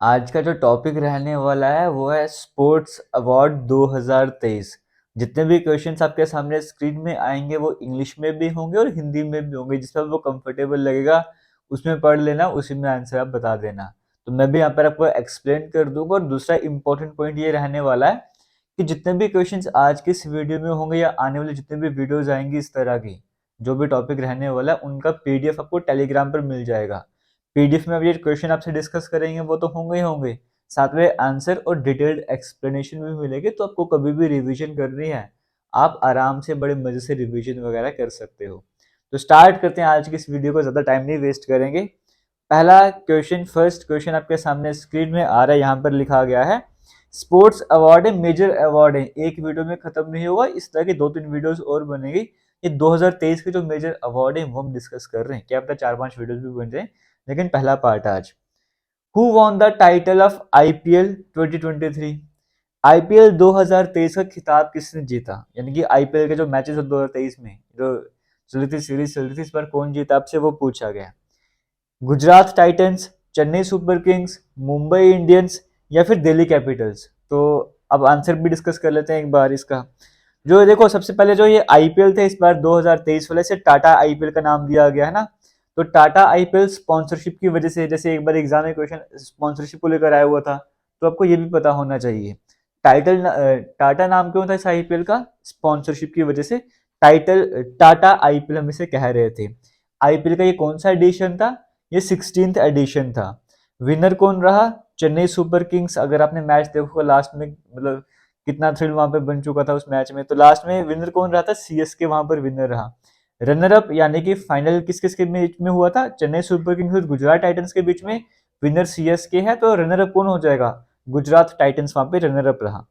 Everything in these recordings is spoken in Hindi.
आज का जो टॉपिक रहने वाला है वो है स्पोर्ट्स अवार्ड 2023। जितने भी क्वेश्चंस आपके सामने स्क्रीन में आएंगे वो इंग्लिश में भी होंगे और हिंदी में भी होंगे, जिसमें वो कंफर्टेबल लगेगा उसमें पढ़ लेना, उसी में आंसर आप बता देना। तो मैं भी यहाँ पर आपको एक्सप्लेन कर दूंगा। और दूसरा इंपॉर्टेंट पॉइंट ये रहने वाला है कि जितने भी क्वेश्चंस आज के इस वीडियो में होंगे या आने वाले जितने भी वीडियोज आएंगी इस तरह की, जो भी टॉपिक रहने वाला है उनका पीडीएफ आपको टेलीग्राम पर मिल जाएगा। पीडीएफ में अब ये क्वेश्चन आपसे डिस्कस करेंगे वो तो होंगे ही होंगे, साथ में आंसर और डिटेल्ड एक्सप्लेनेशन भी मिलेंगे। तो आपको कभी भी रिवीजन करनी है, आप आराम से बड़े मजे से रिवीजन वगैरह कर सकते हो। तो स्टार्ट करते हैं आज की इस वीडियो को, ज्यादा टाइम नहीं वेस्ट करेंगे। पहला क्वेश्चन, फर्स्ट क्वेश्चन आपके सामने स्क्रीन में आ रहा है, यहाँ पर लिखा गया है स्पोर्ट्स अवार्ड है, मेजर अवार्ड है, एक वीडियो में खत्म नहीं होगा, इस तरह की 2-3 वीडियोस और बनेगी। ये 2023 के जो मेजर अवार्ड है वो हम डिस्कस कर रहे हैं, क्या पता 4-5 वीडियोस भी बन जाए। लेकिन पहला पार्ट आज, who won the title of IPL 2023? IPL 2023 का खिताब किसने जीता? यानी कि आईपीएल के जो मैचेस 2023 में जो चली थी, सीरीज चली थी, इस बार कौन जीता आपसे वो पूछा गया। Gujarat Titans, Chennai super Kings, Mumbai Indians या फिर दिल्ली कैपिटल्स? तो अब आंसर भी डिस्कस कर लेते हैं एक बार इसका। जो देखो, सबसे पहले जो ये आईपीएल थे इस बार 2023 वाले, से टाटा आईपीएल का नाम दिया गया है ना। तो टाटा आईपीएल स्पॉन्सरशिप की वजह से, जैसे एक बार एग्जाम में क्वेश्चन स्पॉन्सरशिप को लेकर आया हुआ था, तो आपको ये भी पता होना चाहिए। टाटा नाम क्यों था इस आईपीएल का? स्पॉन्सरशिप की वजह से टाइटल टाटा आईपीएल हम इसे कह रहे थे। आईपीएल का ये कौन सा एडिशन था? ये 16th एडिशन था। विनर कौन रहा? Chennai super Kings. अगर आपने मैच देखो लास्ट में, मतलब कितना थ्रिल वहां पे बन चुका था उस मैच में, तो लास्ट में विनर कौन रहा था? सीएसके वहां पर विनर रहा। रनर अप यानी कि फाइनल किस किस के बीच में हुआ था? चेन्नई सुपर किंग्स और गुजरात टाइटंस के बीच में। विनर सीएसके है, तो रनर अप कौन हो जाएगा? गुजरात टाइटंस वहां पे रनर अप रहा।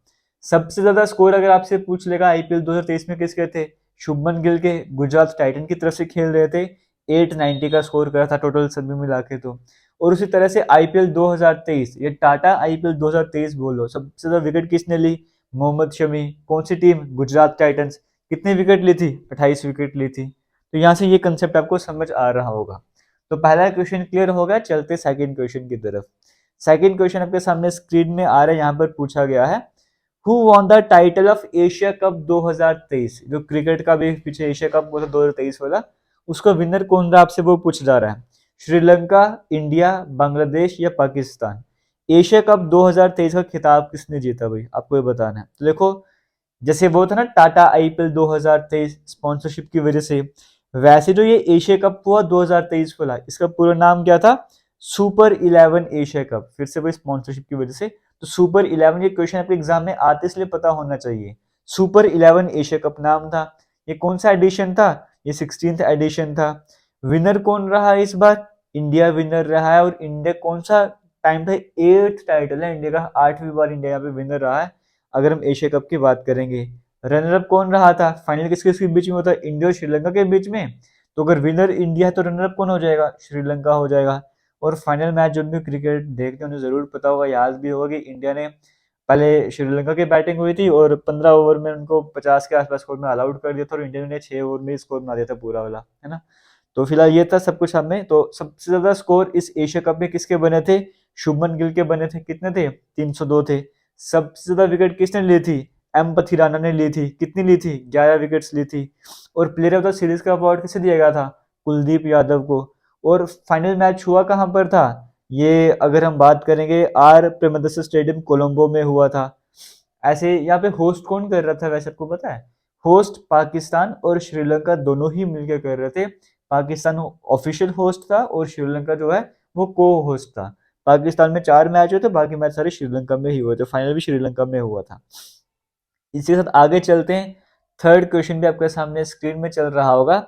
सबसे ज्यादा स्कोर अगर आपसे पूछ लेगा आईपीएल 2023 में किसके थे? शुभमन गिल के, गुजरात टाइटन की तरफ से खेल रहे थे। 890 का स्कोर करा था टोटल सभी मिला के। तो और उसी तरह से आईपीएल 2023, ये टाटा आईपीएल 2023 बोलो, सबसे ज्यादा विकेट किसने ली? मोहम्मद शमी। कौन सी टीम? गुजरात टाइटंस। कितनी विकेट ली थी? 28 विकेट ली थी। तो यहाँ से ये कंसेप्ट आपको समझ आ रहा होगा। तो पहला क्वेश्चन क्लियर हो गया, चलते सेकंड क्वेश्चन की तरफ। सेकंड क्वेश्चन आपके सामने स्क्रीन में आ रहा है, यहाँ पर पूछा गया है who won the title of Asia cup 2023? जो क्रिकेट का भी पीछे एशिया कप हुआ था 2023 वाला, उसका विनर कौन रहा आपसे वो पूछ जा रहा है। श्रीलंका, इंडिया, बांग्लादेश या पाकिस्तान? एशिया कप 2023 का खिताब किसने जीता भाई, आपको ये बताना है। तो देखो, जैसे वो था ना टाटा आईपीएल 2023 स्पॉन्सरशिप की वजह से, वैसे जो ये एशिया कप हुआ 2023 वाला, इसका पूरा नाम क्या था? Super 11 Asia cup. फिर से वही स्पॉन्सरशिप की वजह से। तो सुपर 11, ये क्वेश्चन आपके एग्जाम में आते इसलिए पता होना चाहिए। सुपर 11 एशिया कप नाम था। ये कौन सा एडिशन था? ये 16th एडिशन था। विनर कौन रहा इस बार? इंडिया विनर रहा है। और इंडिया कौन सा टाइम था? 8th टाइटल है इंडिया का, 8वीं बार इंडिया यहाँ पे विनर रहा है अगर हम एशिया कप की बात करेंगे। रनर अप कौन रहा था? फाइनल किसके किसके बीच में होता है? इंडिया और श्रीलंका के बीच में। तो अगर विनर इंडिया है तो रनर अप कौन हो जाएगा? श्रीलंका हो जाएगा। और फाइनल मैच जो भी क्रिकेट देखते हैं उन्हें जरूर पता होगा, याद भी होगा कि इंडिया ने पहले श्रीलंका की बैटिंग हुई थी और 15 ओवर में उनको 50 के आसपास स्कोर में ऑल आउट कर दिया था, और इंडिया ने 6 ओवर में स्कोर बना दिया था पूरा वाला, है ना। तो फिलहाल ये था सब कुछ हमें। तो सबसे ज्यादा स्कोर इस एशिया कप में किसके बने थे? शुभमन गिल के बने थे। कितने थे? 302 थे। सबसे ज्यादा विकेट किसने ली थी? एम पथिराना ने ली थी। कितनी ली थी? 11 विकेट्स ली थी। और प्लेयर ऑफ द सीरीज का अवार्ड किसे दिया गया था? कुलदीप यादव को। और फाइनल मैच हुआ कहां पर था? ये अगर हम बात करेंगे आर प्रेमदासा स्टेडियम कोलंबो में हुआ था। ऐसे यहाँ पे होस्ट कौन कर रहा था वैसे आपको पता है? होस्ट पाकिस्तान और श्रीलंका दोनों ही मिलकर कर रहे थे। पाकिस्तान ऑफिशियल होस्ट था और श्रीलंका जो है वो को होस्ट था। पाकिस्तान में 4 मैच हुए थे, बाकी मैच सारे श्रीलंका में ही हुए थे, फाइनल भी श्रीलंका में हुआ था। इसी के साथ आगे चलते हैं। थर्ड क्वेश्चन भी आपके सामने स्क्रीन में चल रहा होगा।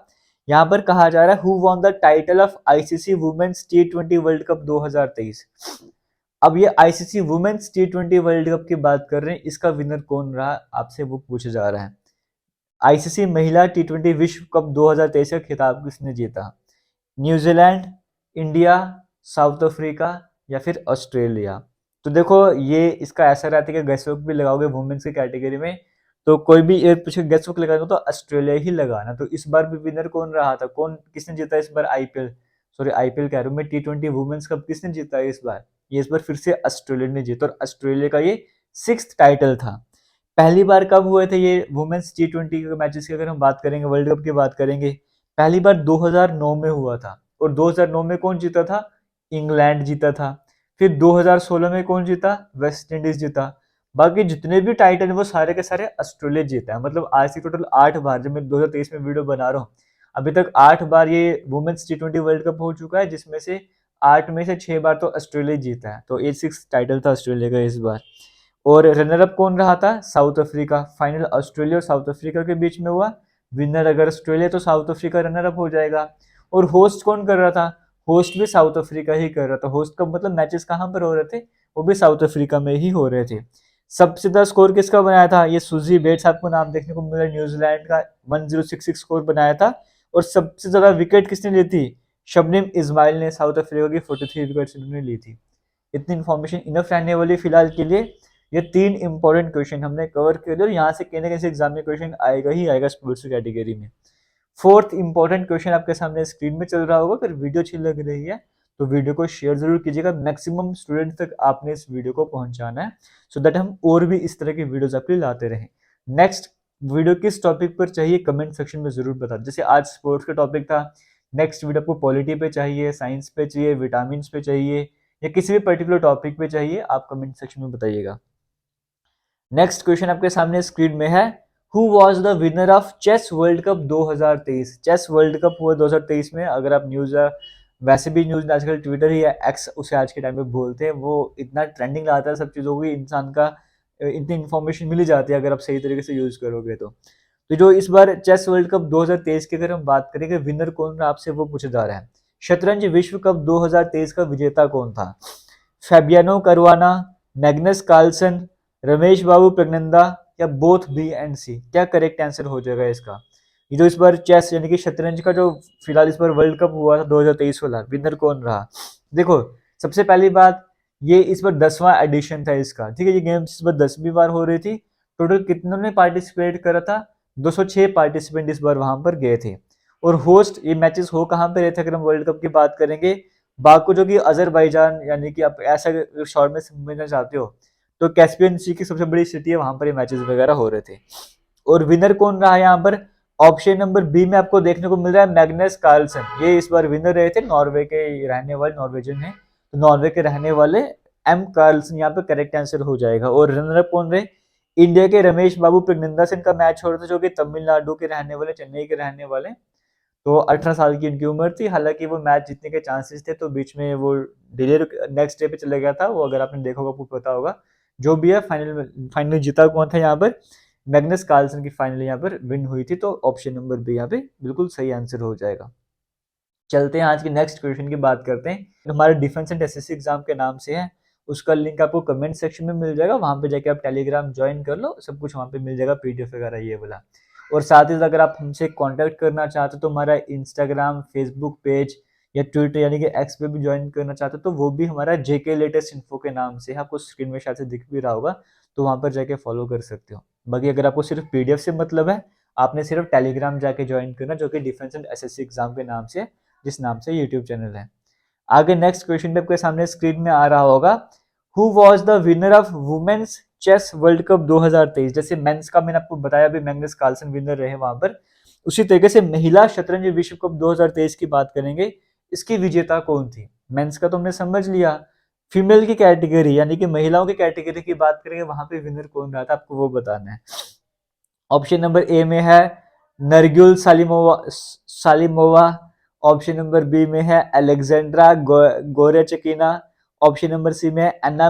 यहाँ पर कहा जा रहा है who won the title of ICC women's टी20 वर्ल्ड कप 2023? अब ये आईसीसी वुमेन्स टी20 वर्ल्ड कप की बात कर रहे हैं, इसका विनर कौन रहा आपसे वो पूछा जा रहा है। आईसीसी महिला टी20 विश्व कप 2023 का खिताब किसने जीता? न्यूजीलैंड, इंडिया, साउथ अफ्रीका या फिर ऑस्ट्रेलिया? तो देखो, ये इसका ऐसा रहता है कि गेस वर्क भी लगाओगे वुमेन्स की कैटेगरी में, तो कोई भी एक पूछे गेस वर्क लगाना तो ऑस्ट्रेलिया ही लगाना। तो इस बार भी विनर कौन रहा था? कौन किसने जीता इस बार आईपीएल, सॉरी आईपीएल कह रहा हूँ मैं, टी20 वुमेन्स कप किसने जीता है इस बार? ये इस बार फिर से ऑस्ट्रेलिया ने जीता और ऑस्ट्रेलिया का ये 6th टाइटल था। पहली बार कब हुए थे ये वुमेन्स T20 के मैचेस की अगर हम बात करेंगे, वर्ल्ड कप की बात करेंगे, पहली बार 2009 में हुआ था और 2009 में कौन जीता था? इंग्लैंड जीता था। फिर 2016 में कौन जीता? वेस्ट इंडीज जीता। बाकी जितने भी टाइटल है वो सारे के सारे ऑस्ट्रेलिया जीता है। मतलब आज से टोटल 8 बार, जब मैं 2023 में वीडियो बना रहा हूँ, अभी तक 8 बार ये वुमेन्स T20 वर्ल्ड कप हो चुका है, जिसमें से 8 में से 6 बार तो ऑस्ट्रेलिया जीता है। तो ये 6 टाइटल था ऑस्ट्रेलिया का इस बार। और रनर अप कौन रहा था? South Africa. फाइनल ऑस्ट्रेलिया और साउथ अफ्रीका के बीच में हुआ। विनर अगर ऑस्ट्रेलिया तो साउथ अफ्रीका रनर अप हो जाएगा। और होस्ट कौन कर रहा था? होस्ट भी साउथ अफ्रीका ही कर रहा था। होस्ट का मतलब मैचेस कहाँ पर हो रहे थे? वो भी साउथ अफ्रीका में ही हो रहे थे। सबसे ज्यादा स्कोर किसका बनाया था? ये सुजी बेट्स, आपको नाम देखने को मिल रहा है, न्यूजीलैंड का 1066 स्कोर बनाया था। और सबसे ज्यादा विकेट किसने ली थी? शबनम इस्माइल ने, साउथ अफ्रीका की 43 विकेट इन्होंने ली थी। इतनी इन्फॉर्मेशन इनफ रहने वाली फिलहाल के लिए। ये 3 इंपॉर्टेंट क्वेश्चन हमने कवर कर लिया और यहाँ से कहने कैसे एग्जाम में क्वेश्चन आएगा ही आएगा स्पोर्ट्स कैटेगरी में। 4th इंपॉर्टेंट क्वेश्चन आपके सामने स्क्रीन में चल रहा होगा। अगर वीडियो अच्छी लग रही है तो वीडियो को शेयर जरूर कीजिएगा। मैक्सिमम स्टूडेंट तक आपने इस वीडियो को पहुंचाना है, सो दैट हम और भी इस तरह की वीडियोस आपके लिए लाते रहें। नेक्स्ट वीडियो किस टॉपिक पर चाहिए कमेंट सेक्शन में जरूर बता। जैसे आज स्पोर्ट्स का टॉपिक था, नेक्स्ट वीडियो आपको पॉलिटी पे चाहिए, साइंस पे चाहिए, विटामिन पे चाहिए, या किसी भी पर्टिकुलर टॉपिक पे चाहिए, आप कमेंट सेक्शन में बताइएगा। नेक्स्ट क्वेश्चन आपके सामने स्क्रीन में है, who was the winner of chess world cup 2023? Chess world cup हुआ 2023 में। अगर आप न्यूज, वैसे भी न्यूज आजकल ट्विटर ही है, एक्स उसे आज के टाइम पे बोलते हैं, वो इतना ट्रेंडिंग लाता है सब चीज़ों की, इंसान का इतनी इन्फॉर्मेशन मिल ही जाती है अगर आप सही तरीके से यूज करोगे तो जो इस बार चेस वर्ल्ड कप 2023 की अगर हम बात करेंगे, विनर कौन रहा आपसे वो पूछा जा रहा है। शतरंज विश्व कप 2023 का विजेता कौन था? फैबियानो करवाना, मैग्नस कार्लसन, रमेश बाबू प्रगनंदा, या बोथ बी एंड सी? क्या करेक्ट आंसर हो जाएगा इसका? ये जो इस बार चेस यानी कि शतरंज का जो फिलहाल इस बार वर्ल्ड कप हुआ था 2023 वाला, विनर कौन रहा? देखो, सबसे पहली बात, ये इस बार 10वां एडिशन था इसका, ठीक है। ये गेम इस बार 10वीं बार हो रही थी। टोटल कितनों ने पार्टिसिपेट करा था? 206 पार्टिसिपेंट इस बार वहां पर गए थे। और होस्ट ये मैचेस हो कहाँ पे रहे थे अगर हम वर्ल्ड कप की बात करेंगे? बाकू, जो कि अजरबैजान, यानी कि आप ऐसा शॉर्ट में समझना चाहते हो तो कैस्पियन सी की सबसे बड़ी सिटी है, वहां पर ये मैचेस वगैरह हो रहे थे। और विनर कौन रहा यहाँ पर? ऑप्शन नंबर बी में आपको देखने को मिल रहा है मैग्नस कार्लसन। ये इस बार विनर रहे थे, नॉर्वे के रहने वाले, नॉर्वेजन है तो नॉर्वे के रहने वाले एम कार्लसन यहाँ पे करेक्ट आंसर हो जाएगा। और रनर अप कौन रहे? इंडिया के रमेश बाबू प्रगनंदा से इनका मैच हो रहा था, जो कि तमिलनाडु के रहने वाले, चेन्नई के रहने वाले। तो 18 साल की इनकी उम्र थी। हालांकि वो मैच जीतने के चांसेस थे, तो बीच में वो डिले नेक्स्ट डे पे चला गया था। वो अगर आपने देखा होगा आपको पता होगा। जो भी है, फाइनल जीता कौन था यहाँ पर? मैग्नस कार्लसन की फाइनल यहाँ पर विन हुई थी। तो ऑप्शन नंबर बी यहाँ पे बिल्कुल सही आंसर हो जाएगा। चलते हैं आज के नेक्स्ट क्वेश्चन की बात करते हैं। हमारे डिफेंस एंड एसएससी एग्जाम के नाम से है, उसका लिंक आपको कमेंट सेक्शन में मिल जाएगा। वहां पे जाके आप टेलीग्राम ज्वाइन कर लो, सब कुछ वहां पे मिल जाएगा, पीडीएफ वगैरह ये वाला। और साथ ही अगर आप हमसे कांटेक्ट करना चाहते हो तो हमारा इंस्टाग्राम, फेसबुक पेज या ट्विटर यानी कि एक्स पे भी ज्वाइन करना चाहते हो तो वो भी हमारा जेके लेटेस्ट इन्फो के नाम से है। आपको स्क्रीन में शायद से दिख भी रहा होगा, तो वहां पर जाके फॉलो कर सकते हो। बाकी अगर आपको सिर्फ पीडीएफ से मतलब है, आपने सिर्फ टेलीग्राम जाके ज्वाइन करना, जो कि डिफेंस एंड एसएससी एग्जाम के नाम से, जिस नाम से यूट्यूब चैनल है। आगे नेक्स्ट क्वेश्चन पे आपके सामने स्क्रीन में आ रहा होगा, who was the winner of women's chess world cup 2023? जैसे मेंस का मैंने आपको बताया भी, मैग्नस कार्लसन विनर रहे वहां पर, उसी तरीके से महिला शतरंज विश्व कप 2023 की बात करेंगे, इसकी विजेता कौन थी? मेंस का तो हमने समझ लिया। फीमेल की कैटेगरी यानी कि महिलाओं की कैटेगरी की बात करेंगे, वहां पे विनर कौन रहा था, आपको वो बताना है। ऑप्शन नंबर ए में है नरग्युल सालिमोवा। ऑप्शन नंबर बी में है अलेक्जेंड्रा गोरेचकिना। ऑप्शन नंबर सी में अन्ना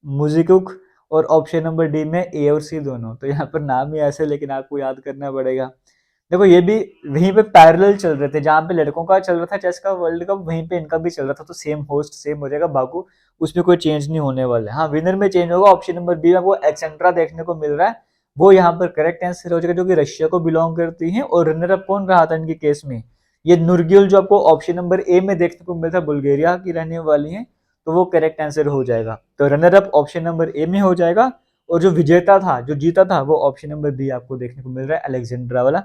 मुजिकुक। और ऑप्शन नंबर डी में ए और सी दोनों। तो यहाँ पर नाम ही ऐसे, लेकिन आपको याद करना पड़ेगा। देखो, ये भी वहीं पे पैरेलल चल रहे थे, जहां पे लड़कों का चल रहा था चेस का वर्ल्ड कप, वहीं पे इनका भी चल रहा था। तो सेम होस्ट सेम हो जाएगा बाकू, उसमें कोई चेंज नहीं होने वाला है। हाँ, विनर में चेंज होगा। ऑप्शन नंबर बी में वो एक्सेंड्रा देखने को मिल रहा है, वो यहाँ पर करेक्ट आंसर हो जाएगा, जो कि रशिया को बिलोंग करती है। और रनर अप कौन रहा था इनके केस में? ये नुरगिल, जो आपको ऑप्शन नंबर ए में देखने को मिलता है, बुल्गारिया की रहने वाली है, तो वो करेक्ट आंसर हो जाएगा। तो runner up option number A में हो जाएगा। और जो विजेता था, जो जीता था, वो ऑप्शन नंबर बी आपको देखने को मिल रहा है, अलेक्जेंड्रा वाला।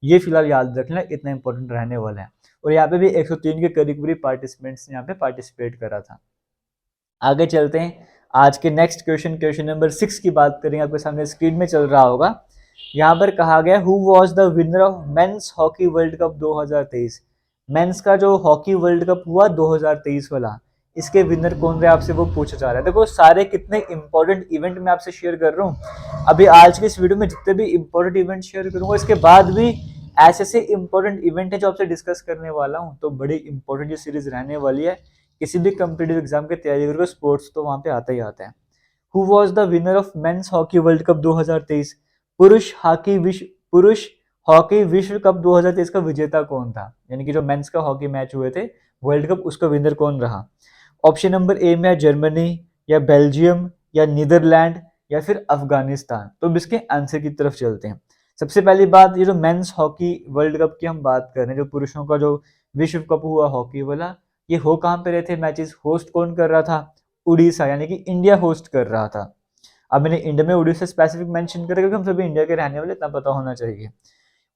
ये फिलहाल याद रखना, इतना इंपॉर्टेंट रहने वाला है। और यहाँ पे भी 103 के करीब पार्टिसिपेंट्स ने यहाँ पे पार्टिसिपेट करा था। आगे चलते हैं आज के नेक्स्ट क्वेश्चन नंबर 6 की बात करेंगे। आपके सामने स्क्रीन में चल रहा होगा। यहाँ पर कहा गया who was the winner of men's hockey world cup 2023। Men's का जो हॉकी वर्ल्ड कप हुआ 2023 वाला, इसके विनर कौन रहे आपसे वो पूछा जा रहा है। देखो सारे कितने इंपॉर्टेंट इवेंट मैं आपसे शेयर कर रहा हूँ। अभी आज के इस वीडियो में जितने भी इंपॉर्टेंट इवेंट शेयर करूंगा, इसके बाद भी ऐसे ऐसे इंपॉर्टेंट इवेंट है जो आपसे डिस्कस करने वाला हूँ। तो बड़ी इंपॉर्टेंट ये सीरीज रहने वाली है। किसी भी कम्पिटिटिव एग्जाम की तैयारी करोगे, स्पोर्ट्स तो वहां पे आता ही आता है। Who was the winner of men's hockey world cup 2023। पुरुष हॉकी विश्व कप 2023 का विजेता कौन था, यानी कि जो मेंस का हॉकी मैच हुए थे वर्ल्ड कप, उसका विनर कौन रहा। ऑप्शन नंबर ए में है जर्मनी या बेल्जियम या नीदरलैंड या फिर अफगानिस्तान। तो अब इसके आंसर की तरफ चलते हैं। सबसे पहली बात, ये जो मेंस हॉकी वर्ल्ड कप की हम बात कर रहे हैं, जो पुरुषों का जो विश्व कप हुआ हॉकी वाला, ये हो कहाँ पे रहे थे मैचेस, होस्ट कौन कर रहा था, उड़ीसा, यानी कि इंडिया होस्ट कर रहा था। अब मैंने इंडिया में उड़ीसा स्पेसिफिक मेंशन करा क्योंकि हम सभी इंडिया के रहने वाले, इतना पता होना चाहिए।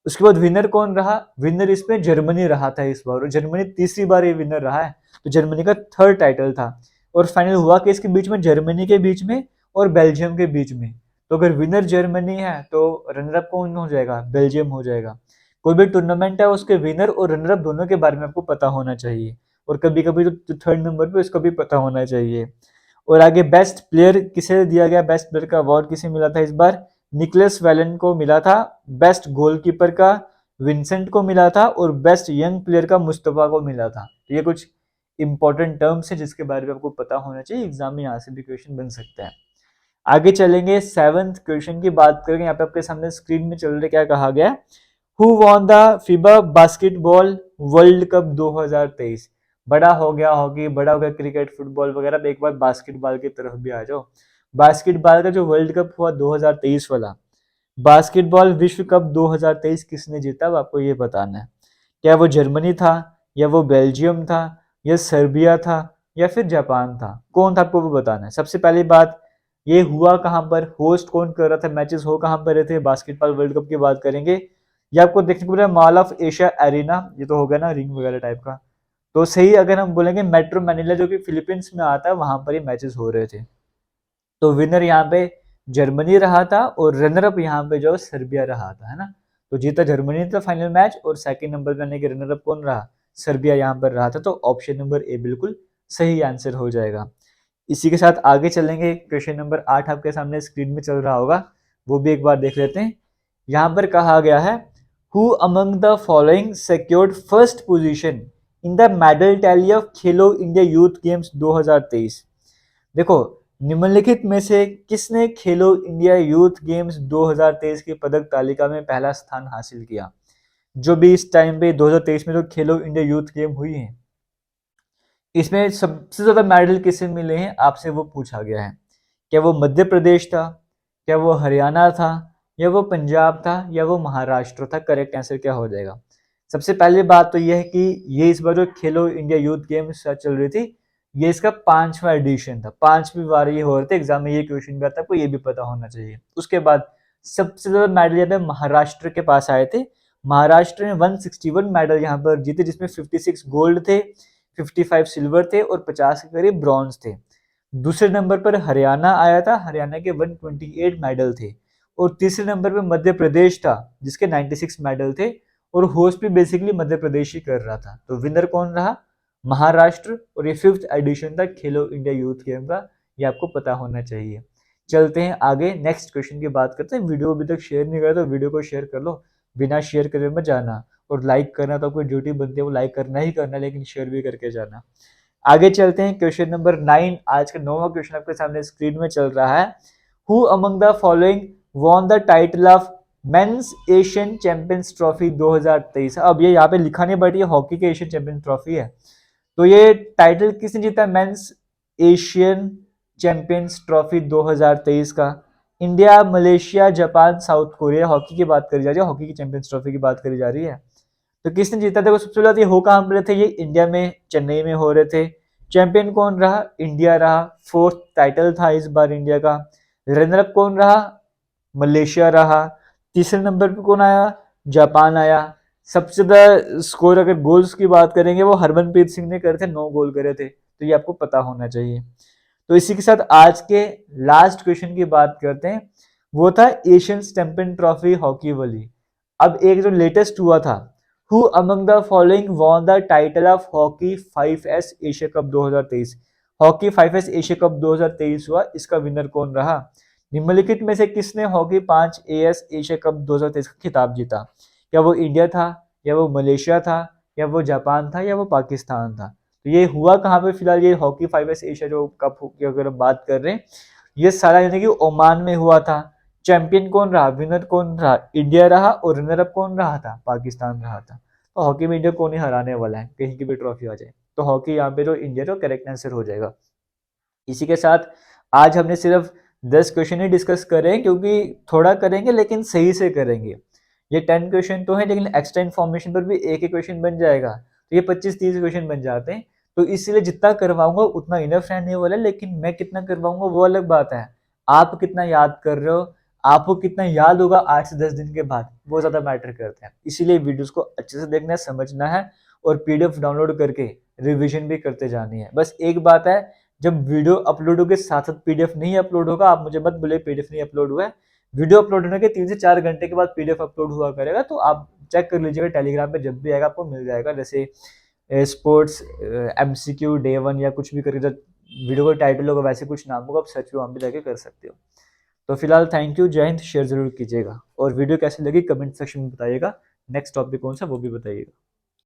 उसके बाद विनर कौन रहा, विनर इसमें जर्मनी रहा था इस बार, और जर्मनी तीसरी बार ये विनर रहा है, तो जर्मनी का थर्ड टाइटल था। और फाइनल हुआ कि इसके बीच में, जर्मनी के बीच में और बेल्जियम के बीच में। तो अगर विनर जर्मनी है तो रनर अप कौन हो जाएगा, बेल्जियम हो जाएगा। कोई भी टूर्नामेंट है उसके विनर और रनर अप दोनों के बारे में आपको पता होना चाहिए, और कभी कभी जो थर्ड नंबर पे उसको भी पता होना चाहिए। और आगे बेस्ट प्लेयर किसे दिया गया, बेस्ट प्लेयर का अवार्ड किसे मिला था इस बार, निकलस वेलन को मिला था। बेस्ट गोलकीपर का विंसेंट को मिला था, और बेस्ट यंग प्लेयर का मुस्तफा को मिला था। तो ये कुछ इंपॉर्टेंट टर्म्स है जिसके बारे में आपको पता होना चाहिए, एग्जाम में यहाँ से भी क्वेश्चन बन सकता है। आगे चलेंगे, 7th क्वेश्चन की बात करेंगे। यहाँ पे आपके सामने स्क्रीन में चल रहा है, क्या कहा गया, who won the FIBA basketball world cup 2023। बड़ा हो गया हॉकी, बड़ा हो गया क्रिकेट फुटबॉल वगैरह, एक बार बास्केटबॉल की तरफ भी आ जाओ। बास्केटबॉल का जो वर्ल्ड कप हुआ 2023 वाला, बास्केटबॉल विश्व कप 2023 किसने जीता, अब आपको ये बताना है। क्या वो जर्मनी था, या वो बेल्जियम था, या सर्बिया था, या फिर जापान था, कौन था आपको वो बताना है। सबसे पहली बात, ये हुआ कहां पर, होस्ट कौन कर रहा था, मैचेस हो कहां पर रहे थे, बास्केटबॉल वर्ल्ड कप की बात करेंगे। ये आपको देखने को मिला मॉल ऑफ एशिया एरिना, ये तो हो गया ना रिंग वगैरह टाइप का। तो सही अगर हम बोलेंगे मेट्रो मैनिला, जो कि फिलीपींस में आता है, वहां पर ये मैचेस हो रहे थे। तो विनर यहाँ पे जर्मनी रहा था, और रनर अप यहाँ पे जो सर्बिया रहा था, है ना। तो जीता जर्मनी था फाइनल मैच, और सेकंड नंबर पे आने के रनर अप कौन रहा, सर्बिया यहाँ पर रहा था। तो ऑप्शन नंबर ए बिल्कुल सही आंसर हो जाएगा। इसी के साथ आगे चलेंगे, क्वेश्चन नंबर 8 आपके सामने स्क्रीन में चल रहा होगा, वो भी एक बार देख लेते हैं। यहाँ पर कहा गया है, who among the following secured first position in the medal tally of Khelo India youth games 2023। देखो, निम्नलिखित में से किसने खेलो इंडिया यूथ गेम्स 2023 की पदक तालिका में पहला स्थान हासिल किया। जो भी इस टाइम पे 2023 में जो खेलो इंडिया यूथ गेम हुई है, इसमें सबसे ज्यादा मेडल किसे मिले हैं आपसे वो पूछा गया है। क्या वो मध्य प्रदेश था, क्या वो हरियाणा था, या वो पंजाब था, या वो महाराष्ट्र था। करेक्ट आंसर क्या हो जाएगा। सबसे पहली बात तो यह है कि ये इस बार जो खेलो इंडिया यूथ गेम्स चल रही थी, ये इसका 5वां एडिशन था, 5वीं बार ये हो रहे थे। एग्जाम में ये क्वेश्चन भी आता है, आपको ये भी पता होना चाहिए। उसके बाद सबसे ज्यादा मेडल यहाँ पे महाराष्ट्र के पास आए थे। महाराष्ट्र ने 161 मेडल यहाँ पर जीते, जिसमें 56 गोल्ड थे, 55 सिल्वर थे, और 50 के करीब ब्रॉन्ज थे। दूसरे नंबर पर हरियाणा आया था, हरियाणा के 128 मेडल थे। और तीसरे नंबर पर मध्य प्रदेश था, जिसके 96 मेडल थे, और होस्ट भी बेसिकली मध्य प्रदेश ही कर रहा था। तो विनर कौन रहा, महाराष्ट्र। और ये 5th एडिशन था खेलो इंडिया यूथ गेम का, ये आपको पता होना चाहिए। चलते हैं आगे, नेक्स्ट क्वेश्चन की बात करते हैं। वीडियो अभी तक शेयर नहीं करा तो वीडियो को शेयर कर लो, बिना शेयर करे मत जाना। और लाइक करना तो आपको ड्यूटी बनती है, वो लाइक करना ही करना, लेकिन शेयर भी करके जाना। आगे चलते हैं, क्वेश्चन नंबर 9, आज का 9वां क्वेश्चन आपके सामने स्क्रीन में चल रहा है। Who among the following won the title of men's Asian champions trophy 2023। अब ये यहाँ पे लिखा नहीं, बट ये हॉकी के एशियन चैंपियन ट्रॉफी है। तो ये टाइटल किसने जीता, मेंस एशियन चैंपियंस ट्रॉफी 2023 का। India, Malaysia, Japan, south Korea, hockey की बात करी जा रही है, हॉकी की चैंपियंस ट्रॉफी की बात करी जा रही है। तो किसने जीता, देखो सबसे पहले हो कहां पर रहे थे, ये इंडिया में चेन्नई में हो रहे थे। चैंपियन कौन रहा, इंडिया रहा, 4th टाइटल था इस बार इंडिया का। रनर अप कौन रहा, मलेशिया रहा। तीसरे नंबर पे कौन आया, जापान आया। सबसे ज्यादा स्कोर अगर गोल्स की बात करेंगे, वो हरमनप्रीत सिंह ने करे थे, 9 गोल करे थे। तो ये आपको पता होना चाहिए। तो इसी के साथ आज के लास्ट क्वेश्चन की बात करते हैं, वो था एशियन चैंपियन ट्रॉफी हॉकी वाली। अब एक जो लेटेस्ट हुआ था, who among the following won the title of hockey 5S Asia cup 2023। Hockey 5S Asia cup 2023 हुआ, इसका विनर कौन रहा? निम्नलिखित में से किसने हॉकी 5AS एशिया कप 2023 का खिताब जीता? क्या वो इंडिया था, या वो मलेशिया था, या वो जापान था, या वो पाकिस्तान था? तो ये हुआ कहाँ पे फिलहाल, ये हॉकी 5S एशिया जो कप की अगर हम बात कर रहे हैं, ये सारा यानी कि ओमान में हुआ था। चैंपियन कौन रहा, विनर कौन रहा? इंडिया रहा, और रनर अप कौन रहा था? पाकिस्तान रहा था। तो हॉकी में इंडिया कौन ही हराने वाला है, कहीं की भी ट्रॉफी आ जाए। तो हॉकी यहाँ पे जो इंडिया जो करेक्ट आंसर हो जाएगा। इसी के साथ आज हमने सिर्फ 10 क्वेश्चन ही डिस्कस करे, क्योंकि थोड़ा करेंगे लेकिन सही से करेंगे। ये 10 क्वेश्चन तो है, लेकिन एक्स्ट्रा इन्फॉर्मेशन पर भी एक एक क्वेश्चन बन जाएगा, तो ये 25-30 क्वेश्चन बन जाते हैं। तो इसलिए जितना करवाऊंगा उतना इनफ रहने वाला है, लेकिन मैं कितना करवाऊंगा वो अलग बात है। आप कितना याद कर रहे हो, आपको कितना याद होगा 8 से 10 दिन के बाद, वो ज्यादा मैटर करते हैं। इसीलिए वीडियोस को अच्छे से देखना है, समझना है, और पीडीएफ डाउनलोड करके रिवीजन भी करते जानी है। बस एक बात है, जब वीडियो अपलोड होगी साथ साथ पीडीएफ नहीं अपलोड होगा, आप मुझे मत बोले पीडीएफ नहीं अपलोड हुआ है। वीडियो अपलोड होने के 3 से 4 घंटे के बाद पीडीएफ अपलोड हुआ करेगा, तो आप चेक कर लीजिएगा टेलीग्राम पे, जब भी आएगा आपको मिल जाएगा। जैसे स्पोर्ट्स MCQ डे 1 या कुछ भी करके जब वीडियो का टाइटल होगा वैसे कुछ नाम होगा, आप सर्च वहां भी जाके कर सकते हो। तो फिलहाल थैंक यू, जय हिंद, शेयर जरूर कीजिएगा, और वीडियो कैसी लगी कमेंट सेक्शन में बताइएगा। नेक्स्ट टॉपिक कौन सा वो भी बताइएगा।